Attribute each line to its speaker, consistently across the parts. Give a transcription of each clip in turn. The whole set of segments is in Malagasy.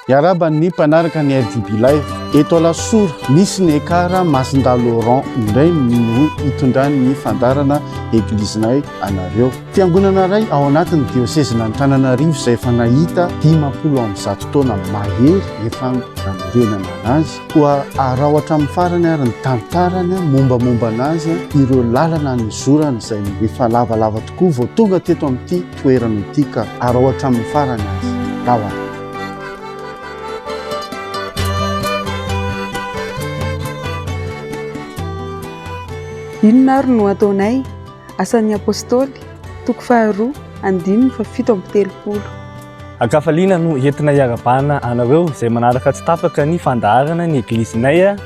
Speaker 1: Iaraban'ny mpanaraka ny RDB Live eto Alasora nisiny EKAR Saint Laurent indray no itondran ny fandaharana EGLIZINAY anareo. Fiangonana iray ao anatin'ny Diosezin Antananarivo izay efa nahita 50 taona mahery efa nanorenana anazy. Koa araho hatramin farany ary ny tantarany mombamomba anazy ireo lalana ny zorany izay efa lavalava tokoa vao tonga teto amin'ity toerana ity ka araho hatramin farany azy. Raha
Speaker 2: inona ary no ataonay asan'ny apôstôly toko 2:7
Speaker 3: Akafaliana no entina hiarabana anareo izay manaraka tsy tapaka ny fandaharana ny EGLIZINAY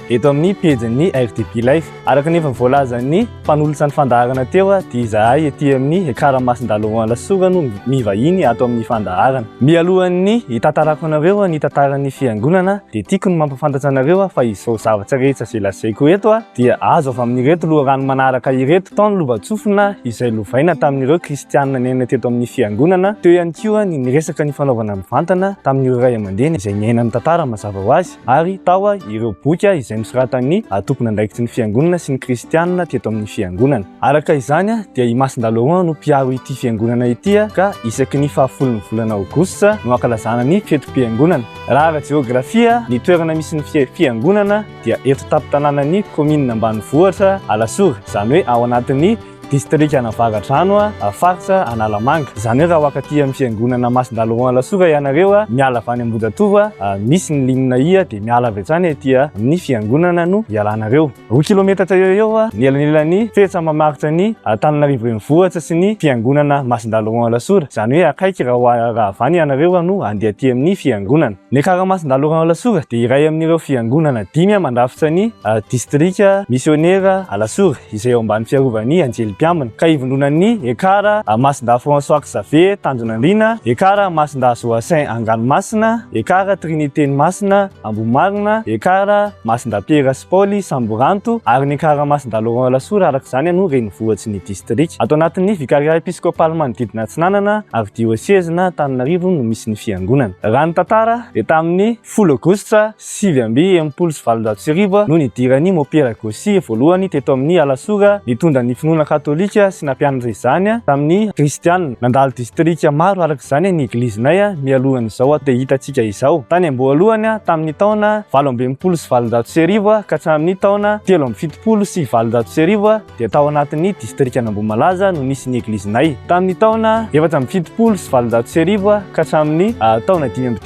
Speaker 3: eto amin'ny pejin'ny RDB Live. Araka nefa voalazan'ny mpanolotra ny fandaharana teo dia izay ety amin'ny EKAR Saint Laurent Alasora no mivahiny ato amin'ny fandaharana. Mialohan'ny hitantarako anareo ny tantaran'ny fiangonana dia tiako ny mampafantatra anareo fa izao zavatra rehetra izay lazaiko eto dia azo avy amin'ireto loharano manaraka ireto tao ny lovatsofina izay lovaina tamin'ireo kristianina niaina teto amin'ny fiangonana. Teo ihany koa ny resaka ny fanaovana mivantana tamin'ireo ray aman-dreny izay niaina ny tantara mazava ho azy, ary tao ireo boky izay nosoratan'ny tompona andraikitry ny fiangonana sy ny kristianina teto amin'ny fiangonana. Araka izany dia i Saint Laurent no mpiaro ity fiangonana ity ka isaky ny 10 volana aogositra no ankalazana ny fetim-piangonana. Raha ara-jeografia ny toerana misy ny fiangonana dia eto tampon-tanànan'ny commune ambanivohitra Alasora, izany hoe ao anatin'ny distrika Navaratrano faritra Analamanga. Izany hoe raha wakaty amin'ny fiangonana Saint Laurent Alasora ianareo miala avy any Ambodatovo misy ny limina dia miala avy hatrany aty amin'ny fiangonana no ialanareo. 2 kilometatra eo ny elanelan'ny fetsa mamaritra ny Antananarivo renivohitra sy ny fiangonana Saint Laurent Alasora. Izany hoe akaiky raha avy any ianareo no andeha aty amin'ny fiangonana. Ny EKAR Saint Laurent Alasora dia iray amin'ireo fiangonana 5 mandrafitra ny distrika missionnaire Alasora izay ao ambany fiarovany Anjely ka ivondronan'ny EKAR Masida François Xavier Tanjonandrina, EKAR Masida Joacin Anganomasina, EKAR Trinité Masina Ambomarina, EKAR Masida Pierre Paul Samboranto ary ny EKAR Saint Laurent Alasora araka izany no renivohitry ny distrika. Ato anatin'ny vikaria episkopaly manodidina Atsinanana ary Diosezin Antananarivo no misy ny fiangonana. Raha ny tantara dia tamin'ny 10 Aogositra 7 no nidiran'ny mopéragosi voalohany teto amin'ny Alasora nitondra ny finoana katolika sy nampianatra izany tamin'ny kristianina. Nandalo distrika maro araka izany ny EGLIZINAY mialohan'izao dia hitantsika izao. Tany amboalohany tamin'ny taona 17 ka hatramin'ny taona 17 dia tao anatin'ny distrika Namboamalaza no nisy ny EGLIZINAY. Tamin'ny taona 17 ka hatramin'ny taona 5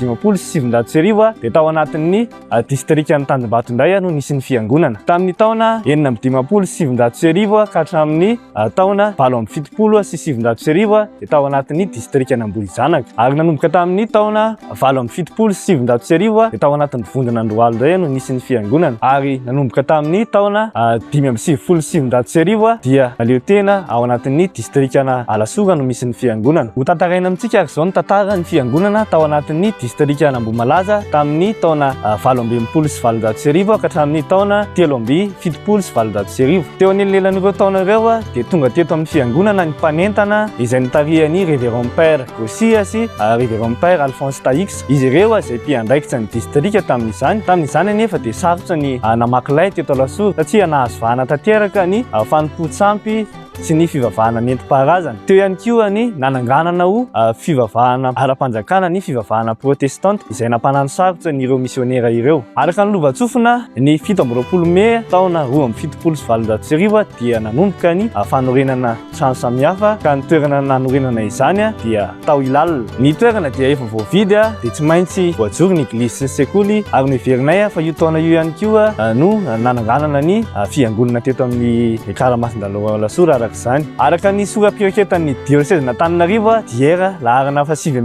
Speaker 3: dia tao anatin'ny distrika Tanjombato indray no nisy ny fiangonana. Tamin'ny taona 9 ka hatramin'ny taona 17 sy 7 dia tao anatin'ny distrika Nambohizanaka. Ary nanomboka tamin'ny taona 17 sy 7 dia tao anatin'ny vondrona Androalo indray no nisy ny fiangonana. Ary nanomboka tamin'ny taona 5 dia naleo tena ao anatin'ny distrika Alasora no misy ny fiangonana. Ho tantaraina amintsika ary izao ny tantara ny fiangonana tao anatin'ny distrika Namboamalaza tamin'ny taona 17 sy ka hatramin'ny taona 17 sy teo anelanelan'ireo taona ireo dia tonga teto amin'ny fiangonana ny mpanentana izay nitarihan'ny Révérend Père Gosia sy Révérend Père Alphonse Taix. Izy ireo izay mpiandraikitra ny distrika tamin'izany nefa dia sarotra ny namakilay teto Alasora satria nahazo vahana tanteraka ny fanompo-tsampy sy ny fivavahana nentim-paharazana. Teo ihany koa ny nananganana fivavahana ara-panjakana ny fivavahana protestante izay nampanano sarotra ny ireo misionera ireo. Araka ny lovatsofina ny 17 Mey taona 17 dia nanomboka ny fanorenana trano samihafa ka ny toerana nanorenana izany dia tao Ilalina. Ny toerana dia efa voavidy dia tsy maintsy voajoro ny eglizy sy ny sekoly ary noverinay fa io taona io ihany koa no nananganana ny fiangonana teto amin'ny EKAR Saint Laurent Alasora araka izany. Araka ny sora-pioreketan'ny Diosezin Antananarivo dia laharana 7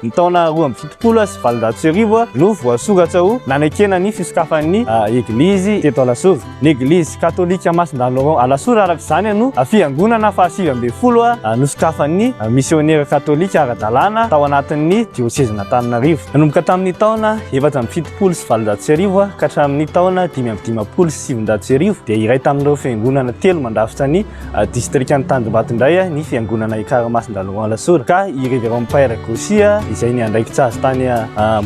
Speaker 3: ny taona 17 sy 7 no voasoratra ho nanekena ny fisokafan'ny eglizy teto Alasora. Ny eglizy katolika Saint Laurent Alasora araka izany no fiangonana 7 nosokafan'ny misionera katolika ara-dalàna tao anatin'ny Diosezin Antananarivo. Nanomboka tamin'ny taona 7 sy 7 ka hatramin'ny taona 5 sy 7 dia iray tamin'ireo fiangonana 3 mandrafitra ny district-ny Tanjombato indray ny fiangonana EKAR Saint Laurent Alasora ka i révérend père Gosia izay ny andraikitra azy tany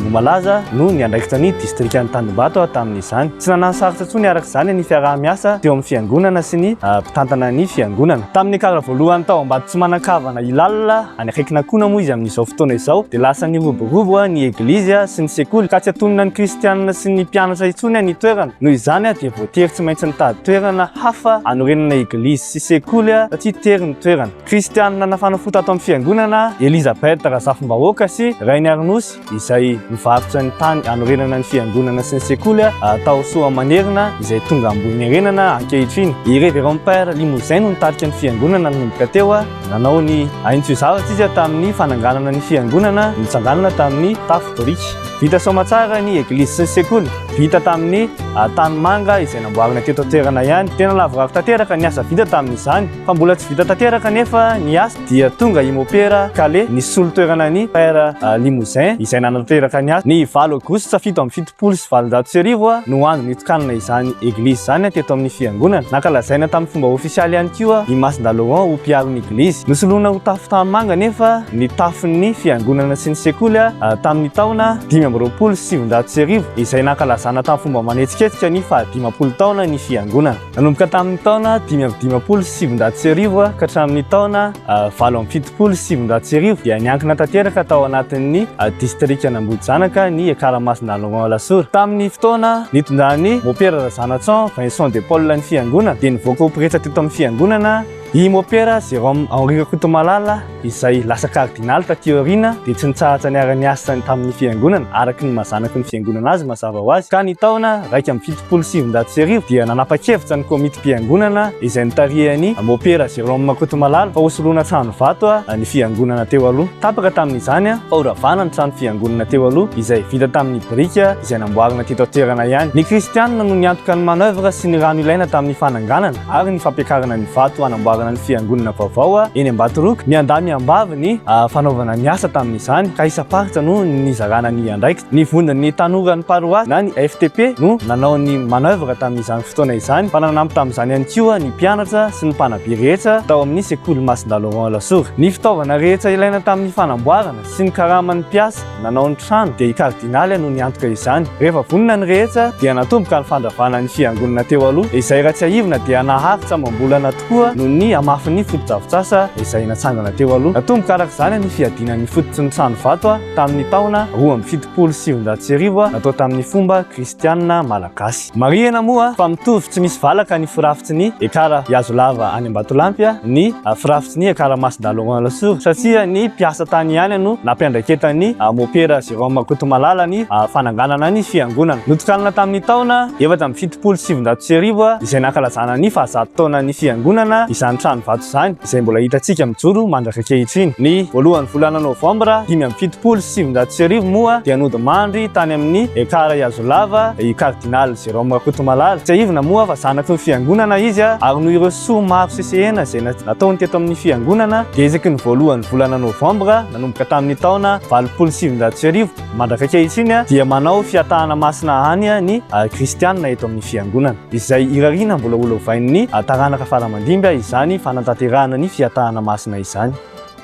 Speaker 3: Momalaza no ny andraikitra ny district-ny Tanjombato tamin'izany. Tsy nanano sarotra intsony araka izany ny fiaraha-miasa teo amin'ny fiangonana sy ny mpitantana ny fiangonana. Tamin'ny EKAR voalohany tao Ambato tsy manan-kavana ilalina any akaikina koa moa izy amin'izao fotoana izao dia lasa niroborobo ny eglizy sy ny sekoly ka tsy atonina ny kristianina sy ny mpianatra intsony ny toerana. Noho izany dia voatery tsy maintsy nitady toerana hafa anorenana eglizy sy sekoly satria tery ny toerana. Kristianina nafanafota ato amin'ny fiangonana Elisabeth Razafimbahoaka sy Rainy Arnosy izay mivarotra ny tany anorenana ny fiangonana sy ny sekoly tao Soamanerina izay tonga ambony arenana ankehitriny. I révérend père Limousin no nitarika ny fiangonana nanomboka teo nanao ny aintsio zavatra izy tamin'ny fananganana ny fiangonana nitsanganana tamin'ny tafo boriky. Vita soamatsara ny eglizy sy ny sekoly vita tamin'ny tany manga izay namboarina teto toerana ihany. Tena lavorako tanteraka ny asa vita tamin'izany fa mbola tsy vita tanteraka nefa ny asa dia tonga imopera kale ny solo toerana ny père Limousin izay nanateraka ny asa ny 7 aogositra 770 no andro nitokanana izany eglizy zany teto amin'ny fiangonana. Nakalazaina tamin'ny fomba ofisialy ihany koa i Saint Laurent ho mpiaron'ny eglizy. Nosoloana ho tafo tany manga nefa ny tafon'ny fiangonana sy ny sekoly tamin'ny taona 570 izay nakalazana tamin'ny fomba manetsiketsika ny 510 taona ny fiangonana. Nanomboka tamin'ny taona 570 ka hatramin'ny taona 770 dia niankina tanteraka tao anatin'ny district Anambodizanaka ny EKAR Saint Laurent Alasora. Tamin'ny fotoana nitondrany mopera Zanatson Vincent de Paul ny fiangonana dia nivoaka ho pretra teto amin'ny fiangonana i mopera Jérôme Henri Kotomalala izay lasa kardinaly taty aoriana dia tsy nitsahatra niara-ny asa tamin'ny fiangonana araky ny mazanaka ny fiangonana azy mazava ho azy ka ny taona 177 dia nanapa-kevitra ny komiti-piangonana izay nitarihany mopera Jérôme Kotomalala fa hosoloana trano vato ny fiangonana teo aloha. Tapaka tamin'izany fa horavana ny trano fiangonana teo aloha izay vita tamin'ny brika izay namboarina teto toerana ihany. Ny kristianina no niantoka ny manœuvre sy ny rano ilaina tamin'ny fananganana ary ny fampiakarana ny vato anamboarana ny fiangonana vaovao eny Ambatoroka. Miandamy ambavy ny fanaovana ny asa tamin'izany ka isa-paritra no nizarana ny andraikitra. Ny vondin'ny tanora ny paroasy na ny FTP no nanao ny manœuvre tamin'izany fotoana izany fa nanampy tamin'izany ihany koa ny mpianatra sy ny mpanabe rehetra tao amin'ny sekoly Saint Laurent Alasora. Ny fitaovana rehetra ilaina tamin'ny fanamboarana sy ny karaman'ny mpiasa nanao ny trano dia i kardinaly no niantoka izany. Rehefa vonona ny rehetra dia natomboka ny fandravana ny fiangonana teo aloha izay raha tsy ahivina dia naharitra mambolana tokoa noho ny amafin'ny foto-drafitrasa izay natsangana teo aloha. Natomboka araka izany ny fiadinan'ny fototry ny trano vato tamin'ny taona 770 natao tamin'ny fomba kristianina malagasy. Marihana moa fa mitovy tsy misy valaka ny firafitsy ny EKAR Iazolava any Ambatolampy ny firafitsy ny EKAR Saint Laurent Alasora satria ny mpiasa tany ihany no nampiandraiketan'ny mopera Jérôme Kotomalala ny fananganana ny fiangonana. Notokanana tamin'ny taona 770 izay nakalazana ny 100 taona ny fiangonana izany trano vato izany izay mbola hitantsika mijoro mandraka ankehitriny. Ny voalohan'ny volana Novambra 570 moa dia nodimandry tany amin'ny EKAR Iazolava i kardinaly Jérôme Kotomalala. Tsy ahivina moa fa zanaky ny fiangonana izy ary noho ireo soa maro sesehena izay nataony teto amin'ny fiangonana dia ezaky ny voalohan'ny volana Novambra nanomboka tamin'ny taona 770 mandraka ankehitriny dia manao fiatahana masina any ny kristianina eto amin'ny fiangonana izay irariana mbola holovain'ny taranaka faramandimby izany fanantanterahana ny fiatahana masina izany.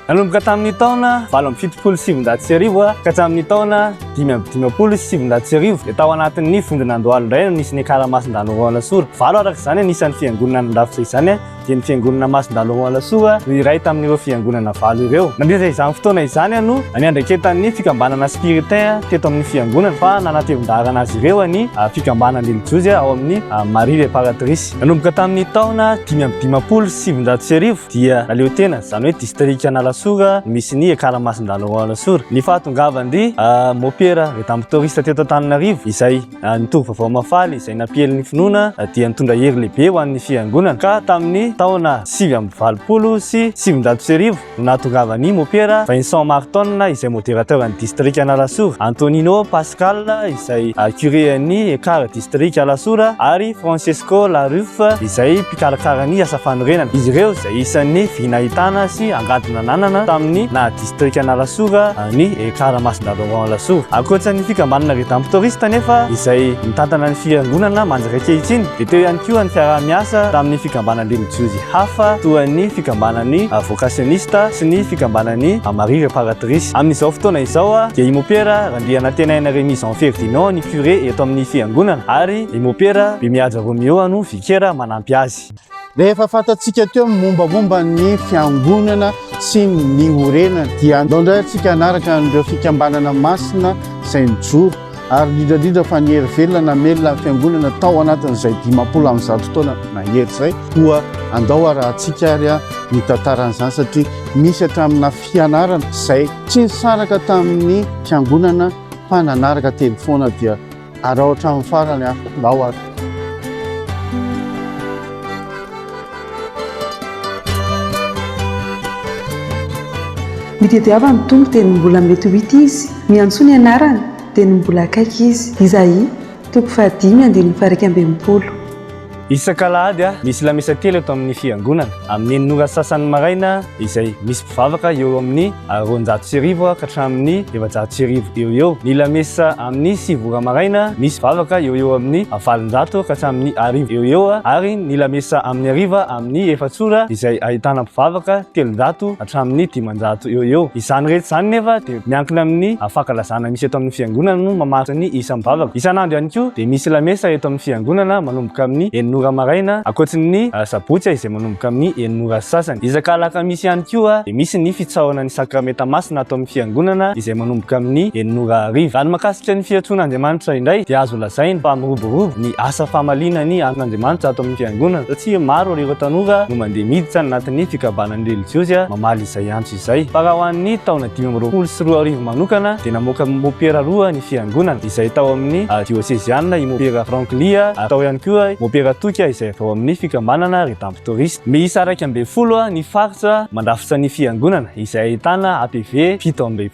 Speaker 3: Nanomboka tamin'ny taona 770 ka hatramin'ny taona 570 dia tao anatin'ny vondin'Andohalo indray no nisy ny EKAR Saint Laurent Alasora. Valo araka izany anisan'ny fiangonana nandafitra izany dia ny fiangonana Saint Laurent Alasora no iray tamin'ireo fiangonana valo ireo. Nandritra izany fotoana izany no niandraiketan'ny fikambanana spiritain teto amin'ny fiangonana fa nanatevin-darana azy ireo ny fikambanana religiozy ao amin'ny Marie Réparatrice. Nanomboka tamin'ny taona 570 dia naleo tena izany hoe district Alasora misy ny EKAR Saint Laurent Alasora. Ny fahatongavany mopera rédemptoriste teto Antananarivo izay nitoro vaovao mafaly izay napiely ny finoana dia nitondra hery lehibe ho an'ny fiangonana ka tamin'ny taona 720 sy 700 no nahatongavany mopera Vincent Marton izay modérateur ny district Alasora, Antonino Pascal izay curé ny EKAR district Alasora ary Francesco Laruffe izay mpikarakara ny asa fanorenana. Izy ireo izay isan'ny vinahitana sy angadina nanana tamin'ny na district Alasora ny EKAR Saint Laurent Alasora. Akoatran'ny fikambanana rédemptoriste nefa izay mitantana ny fiangonana manjaka ankehitriny dia teo ihany koa ny fiaraha-miasa tamin'ny fikambanana religiozy religieuzy hafa toa ny fikambanany vocationista sy ny fikambanany marie réparatrice. Amin'izao fotoana izao dia imopera randriana tenaina remise en Ferdinand ny curé eto amin'ny fiangonana ary imopera Bemiaja Romeo no vikera manampy azy.
Speaker 1: Rehefa fantatsika teo mombamomba ny fiangonana sy ny orena dia ndray antsika anaraka an'ireo fikambanana masina izay mijoro ary indrindra fa ny hery velona namelona fiangonana tao anatin'izay 50 taona nahery izay koa andao arahantsika ary ny tantaran'izany satria misy hatramina fianarana izay tsy nisaraka tamin'ny fiangonana fa nanaraka telefona dia araho hatramin'ny farany andao ary.
Speaker 2: Mitetiava ny tombo dia ny mbola mety ho hita izy, miantso ny anarany dia ny mbola akaiky izy. Izay 5:20.
Speaker 3: Isan-kalahady misy lamesa telo eto amin'ny fiangonana. Amin'ny enonora sasany maraina izay misy mpivavaka eo amin'ny 200 ka hatramin'ny 700 eo. Ny lamesa amin'ny 9 maraina misy mpivavaka eo amin'ny 700 ka hatramin'ny 100 eo ary ny lamesa amin'ny ariva amin'ny 4 izay ahitana mpivavaka 300 hatramin'ny 500 eo. Izany rehetra izany nefa dia miankina amin'ny fankalazana misy eto amin'ny fiangonana no mamaritra ny isa mpivavaka. Isan'andro ihany koa dia misy lamesa eto amin'ny fiangonana manomboka amin'ny maraina akoatsin'ny sabotsy izay manomboka amin'ny 9 sasany. Isan-kalaka misy ihany koa dia misy ny fitsahoana ny sakramenta masina atao amin'ny fiangonana izay manomboka amin'ny 9:00. Raha ny mahakasika ny fiantsoan'Andriamanitra indray dia azo lazaina fa miroborobo ny asa famalinany an'Andriamanitra atao amin'ny fiangonana satria maro ireo tanora no mandeha miditra anatin'ny fikambanany religieuzy mamaly izay antso izay. Fa raha ho an'ny taona 2023 manokana dia namoaka mopera roa ny fiangonana izay tao amin'ny Diosezin imopera Franklia atao ihany koa mopera izay atao amin'ny fikambanana redemptoriste. Miisa 120 ny faritra mandrafitra ny fiangonana izay ahitana APV 70 amin'ny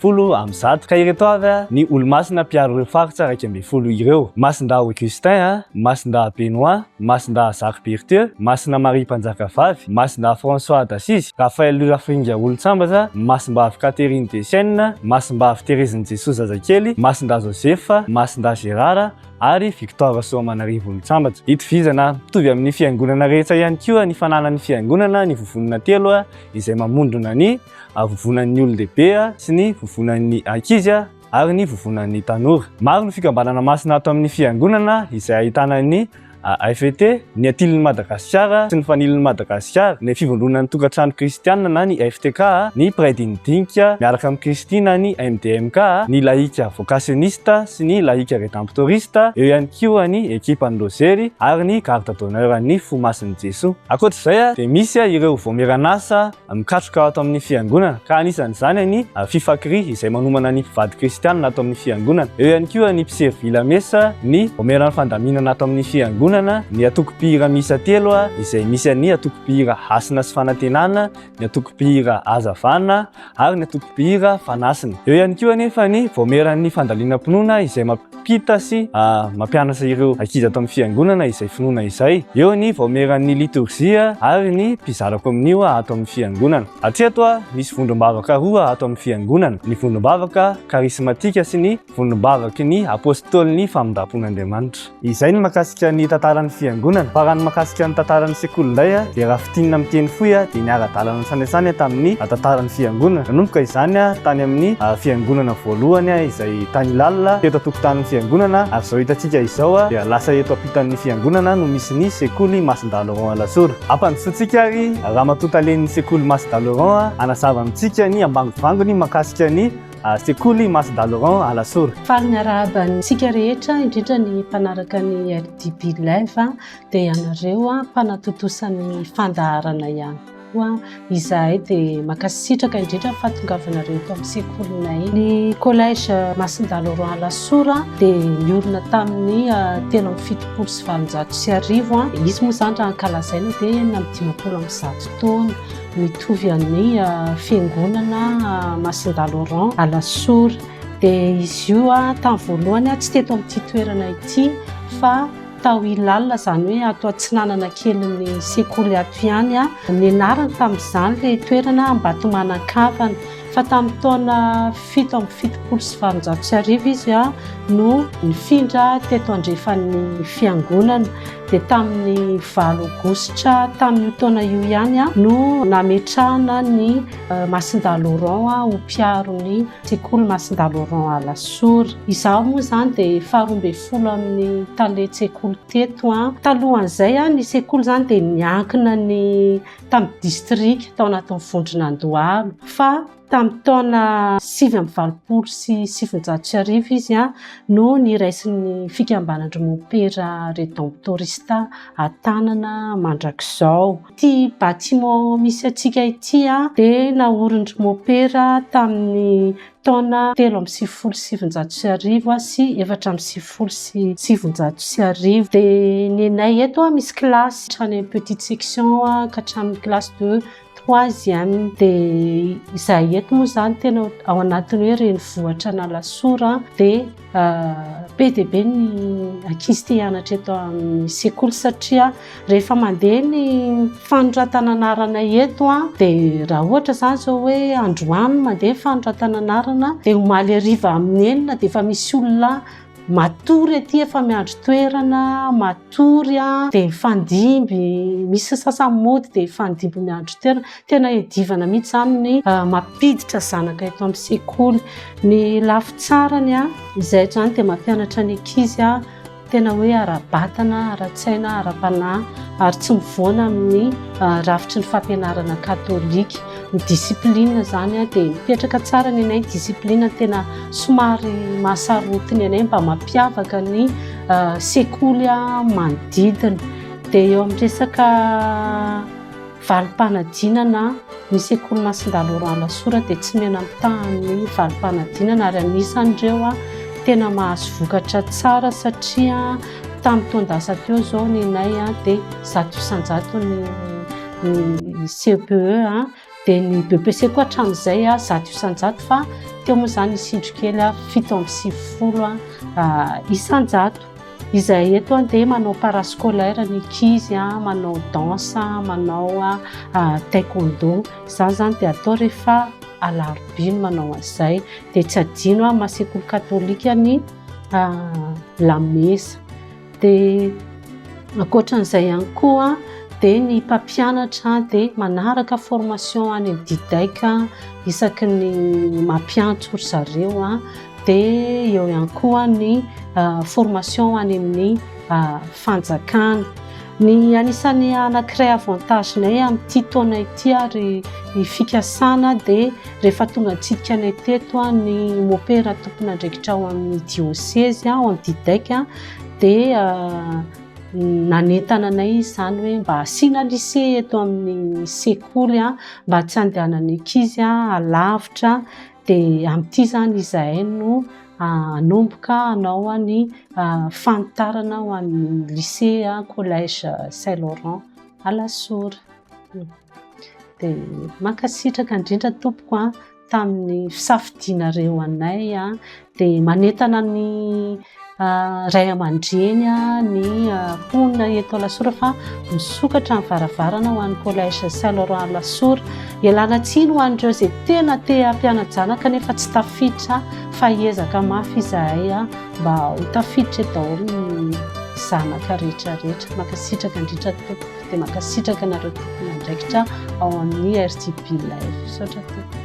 Speaker 3: 100 ka ireto avy ny olo-masina mpiaro ireo faritra 120 ireo: Masinda Augustin, Masinda Benoît, Masinda Jacques Berthieu, Masina Marie Mpanjakavavy, Masinda François d'Assise, Raphaël Lafringa Olontsambatra, Masimbavy Catherine de Sienne, Masimbavy Thérèse Jesus Zazakely, Masinda Joseph, Masinda Gérard ary Victor Soamanarivo Olontsambatra. Itovizana mitovy amin'ny fiangonana rehetra ihany koa ny fananan'ny fiangonana ny vovonana telo izay mamondrona ny vovonan'ny olon-dehibe sy ny vovonan'ny ankizy ary ny vovonan'ny tanora. Maro ny fikambanana masina atao amin'ny fiangonana izay ahitana ny AFT, ny Antilon'i Madagasikara sy ny Fanilon'i Madagasikara, ny fivondronan'ny tokantrano kristianina na ny FTK, ny Praidinidinka miaraka amin'ny Kristina ny MDMK, ny laïka vocationista sy ny laïka redemptoriste, eo ihany koa ny ekipan'ny lozery ary ny carte d'honneur ny fomasin'i Jesoa. Ankoatr'izay dia misy ireo vomeranasa mikatroka atao amin'ny fiangonana ka anisan'izany ny fifakry izay manomana ny mpivady kristianina atao amin'ny fiangonana. Eo ihany koa ny mpiservy lamesa, ny vomeran'ny fandaminana atao amin'ny fiangonana, ny atokopihira misa telo izay misy ny atokopihira hasina sy fanantenana, ny atokopihira hazavana ary ny atokopihira fanasina. Eo ihany koa nefa ny vomeran'ny fandalinam-pinoana izay mampita sy mampianatra ireo ankizy atao amin'ny fiangonana izay finoana izay. Eo ny vomeran'ny liturgia ary ny mpizara kominio atao amin'ny fiangonana. Hatreto misy vondrombavaka roa atao amin'ny fiangonana: ny vondrombavaka karismatika sy ny vondrombavaka ny apôstôly famindapon'Andriamanitra. Izay ny mahakasika ny tantaran'ny fiangonana. Fa raha ny mahakasika ny tantaran'ny sekoly indray dia raha fitinina amin'ny teny fohy dia ny ara-dalana sanasany tamin'ny tantaran'ny fiangonana. Nanomboka izany tany amin'ny fiangonana voalohany izay tany lalina teto an-tokotanin'ny fiangonana ary izao hitantsika izao dia lasa eto ampitan'ny fiangonana no misy ny sekoly Saint Laurent Alasora. Ampandrosoantsika ary raha matonta len'ny sekoly Saint Laurent anazava amintsika ny ambangivangony mahakasika ny sekoly Saint Laurent Alasora.
Speaker 4: Farany arahabantsika rehetra indrindra ny mpanaraka ny RDB Live dia ianareo mpanatotosan'ny fandaharana ihany koa izay dia makasitraka indrindra fahatongavanareo eto amin'ny sekolinay. Ny collège Saint Laurent Alasora dia niorina tamin'ny 1770 izy moa zany raha ankalazaina dia na 50 taona. Mitovy amin'ny fiangonana Saint Laurent Alasora dia izy io tamin'ny voalohany tsy teto amin'ity toerana ity fa tao ilalina, zany hoe ato atsinanana kelin'ny sekoly ato ihany ny anarany tamin'izany le toerana Mbatomanankavana. Fa tamin'ny taona 1770 izy no nifindra teto andrefan'ny fiangonana. Dia tamin'ny 9 Aogositra tamin'io taona io ihany no nametrahana ny Masinda Laurent ho mpiaro-ny sekoly Masinda Laurent Alasora. Izaho moa zany dia 12 amin'ny tale-tsekoly teto. Talohan'izay ny sekoly zany dia niankina ny tamin'ny district tao anatin'ny Vondronandohalo, fa tamin'ny taona 2020 sy 2009 izy no niraisin'ny fikambanandry-mopera Redemptorista Antanana mandrakizao. Ty bâtiment misy atsika ity dia naorindry mopera tamin'ny taona 1370 sy 1470. Dia ny anay eto misy classe hatrany petite section ka hatramin'ny classe de 3e. Dia izay eto moa zany tena ao anatin'ny hoe renivohitra Alasora. Dia be dia be ny ankizy te hianatra eto amin'ny sekoly satria rehefa mandeha ny fanoratananarana eto dia raha ohatra zany zao hoe androany mandeha fanoratananarana dia omaly hariva amin'ny 9 dia efa misy olona matory aty efa miandry toerana, matory dia mifandimby, misy sasany mody dia mifandimby miandry toerana. Tena edivana mihitsy zany ny mampiditra zanaka eto amin'ny sekoly. Ny lafitsarany izay zany dia mampianatra ny ankizy tena hoe ara-batana, ara-tsaina, ara-panahy ary tsy mivoana amin'ny rafitry ny fampianarana katolika. Ny disiplinina zany dia mipetraka tsara ny anay disiplinina, tena somary mahasarotiny anay mba mampiavaka ny sekoly manodidina. Dia eo amin'ny resaka valim-panadinana ny sekoly Masinda Laurent Alasora dia tsy mena mitahany valim-panadinana ary anisan'ireo tena mahazo vokatra tsara satria tamin'ny taon-dasa teo zao ny anay dia 100 isanjato ny CPE dia ny BPC koa hatramin'izay 100 isanjato, fa teo moa zany isindro kely 750 isanjato. Izay eto dia manao parascolaire ny ankizy, manao danse, manao taekwondo. Izany zany dia atao rehefa alarobiny manao an'izay. Dia tsy adino masekoly katolika ny lamesa. Dia ankoatran'izay ihany koa dia ny mpampianatra dia manaraka formation any amin'ny didaika isaky ny mampiantso zareo. Dia eo ihany koa ny formation any amin'ny fanjakana. Ny anisan'ny anankiray avantagenay amin'ity taona ity ary ny fikasana dia rehefa tonga antsika anay teto ny mopera tompon'andraikitra ao amin'ny dioseze ao amin'ny didaika dia nanentana anay izany hoe mba asiana lycée eto amin'ny sekoly mba tsy handehanany ankizy alavitra. Dia amin'ity zany izay no anomboka hanao ny fantarana ho an'ny lycée collège Saint Laurent Alasora. Dia mankasitraka indrindra tompoko tamin'ny fisafidianareo anay dia manentana ny ray aman-dreny ny mponina eto Alasora fa misokatra ny varavarana ho an'ny collège Saint Laurent Alasora. Ialana tsiny ho an'ireo izay tena te hampianajana kanefa tsy tafiditra, fa hiezaka mafy izahay mba ho tafiditra daholo ny zanaka rehetrarehetra. Mankasitraka indrindra tompoko dia mankasitraka nareo tompony andraikitra ao amin'ny RTP live. Misaotra tompoko.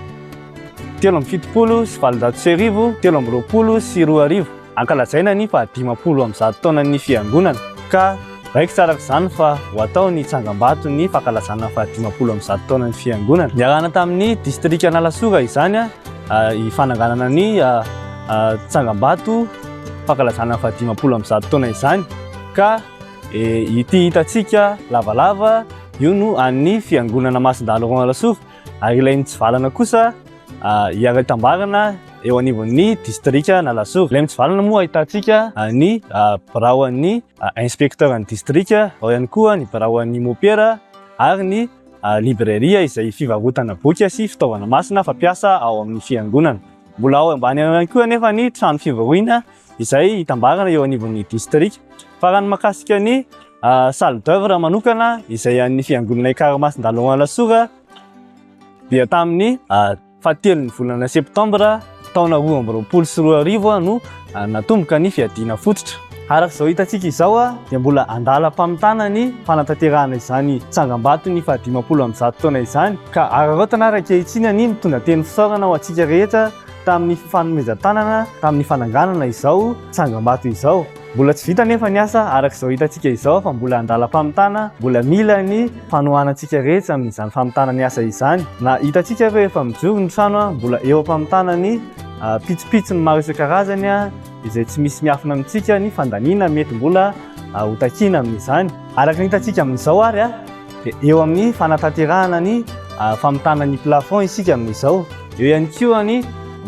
Speaker 3: 7 sy 720, 7 sy 20. Ankalazaina ny 50 taonan'ny fiangonana ka raika tsaraka izany fa ho atao ny tsangam-bato ny fankalazana 50 taonan'ny fiangonana. Niarana tamin'ny district Alasora izany hifananganana ny tsangam-bato fankalazana 50 taona izany ka ity hitantsika lavalava io no an'ny fiangonana Masinda Laurent Alasora ary ilay mitsivalana kosa hiara-tambarana eo anivon'ny district Alasora. Ilay mitsivalana moa ahitantsika ny biraon'ny inspecteur ny district, ao ihany koa ny biraon'ny mopera ary ny librairie izay fivarotana boky sy fitaovana masina fampiasa ao amin'ny fiangonana. Mbola ao ambany ihany koa nefa ny trano fivoriana izay hitambarana eo anivon'ny district. Fa raha ny mahakasika ny salle d'œuvre manokana izay an'ny fiangonana EKAR Saint Laurent Alasora dia tamin'ny 7 ny volana septambra taona 2020 no natomboka ny fiadiana fototra. Araka izao hitantsika izao dia mbola andalam-pamitana ny fanatanterahana izany tsangam-bato ny 510 taona izany, ka araraotana araka itsiny ny mitondra teny fisaorana ho antsika rehetra tamin'ny fanomezan-tanana tamin'ny fananganana izao tsangam-bato izao. Mbola tsy vita nefa ny asa araka izao hitantsika izao fa mbola andalam-pamitana, mbola mila ny fanohanantsika rehetra amin'izany famitana ny asa izany. Na hitantsika rehefa mijoro ny trano mbola eo ampamitana ny pitsopitso ny maro isan-karazany izay tsy misy miafina amintsika ny fandaniana mety mbola hotakiana amin'izany. Araka ny hitantsika amin'izao ary dia eo amin'ny fanatanterahana ny famitana ny plafond isika amin'izao. Eo ihany koa ny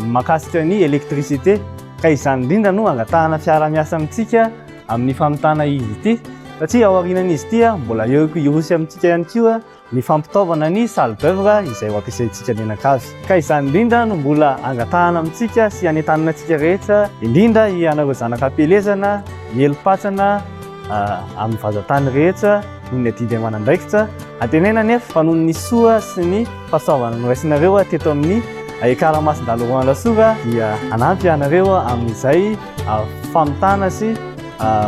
Speaker 3: makasika ny électricité, ka izany indrindra no angatahana fiara-miasa amintsika amin'ny famitana izy ity, satria ao aorianan'izy ity mbola eo irosy amintsika ihany koa ny fampitaovana ny salle d'œuvre izay ho ampiasaintsika menakavy. Ka izany indrindra no mbola angatahana amintsika sy anentanana antsika rehetra, indrindra ianareo zanaka am-pelezana, ny elo-patsana amin'ny vazantany rehetra noho ny adidy aman'andraikitra. Antenena nefa fa noho ny soa sy ny fahasoavana noraisinareo teto amin'ny EKAR Saint Laurent Alasora dia anampy ianareo amin'izay famitana sy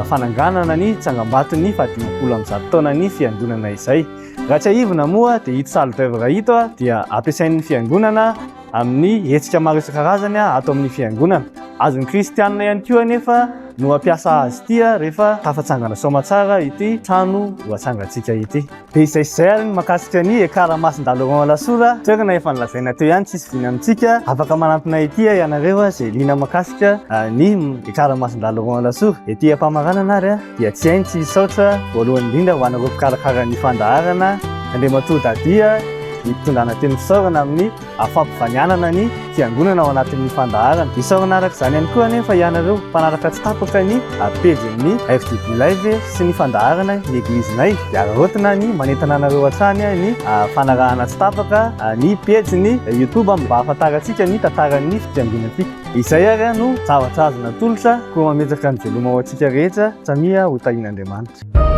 Speaker 3: fananganana ny tsangam-bato ny 510 taona ny fiangonana izay. Raha tsy ahivona moa dia ito salle d'œuvre ito dia ampiasain'ny fiangonana amin'ny hetsika maro isan-karazany ato amin'ny fiangonana. Azon'ny kristianina ihany koa nefa no ampiasa azy ity rehefa tafatsangana soamatsara ity trano ho atsangantsika ity. Dia izay ary ny makasika ny EKAR Saint Laurent Alasora. Toerana efa nilazaina teo ihany tsisy vina amintsika, afaka manampina ity ianareo izay liana makasika ny EKAR Saint Laurent Alasora. Ety ampamaranana ary dia tsy hainy tsy hisaotra voalohany indrindra ho anareo mpikarakara ny fandaharana, Andriamatoa-dadia hitondrana teny fisaorana amin'ny fampivanianana ny fiangonana ao anatin'ny fandaharana. Isaorana araka izany ihany koa nefa ianareo mpanaraka tsy tapaka ny pejin'ny RTB live sy ny fandaharana ny EGLIZINAY. Dia arahotina ny manentana anareo hatrany ny fanarahana tsy tapaka ny pejin'ny YouTube mba ahafantarantsika ny tantaran'ny fiangonantsika. Izay ary no zavatra azo natolotra koa mametaka ny veloma ho antsika rehetra, tsamia ho tahin'Andriamanitra.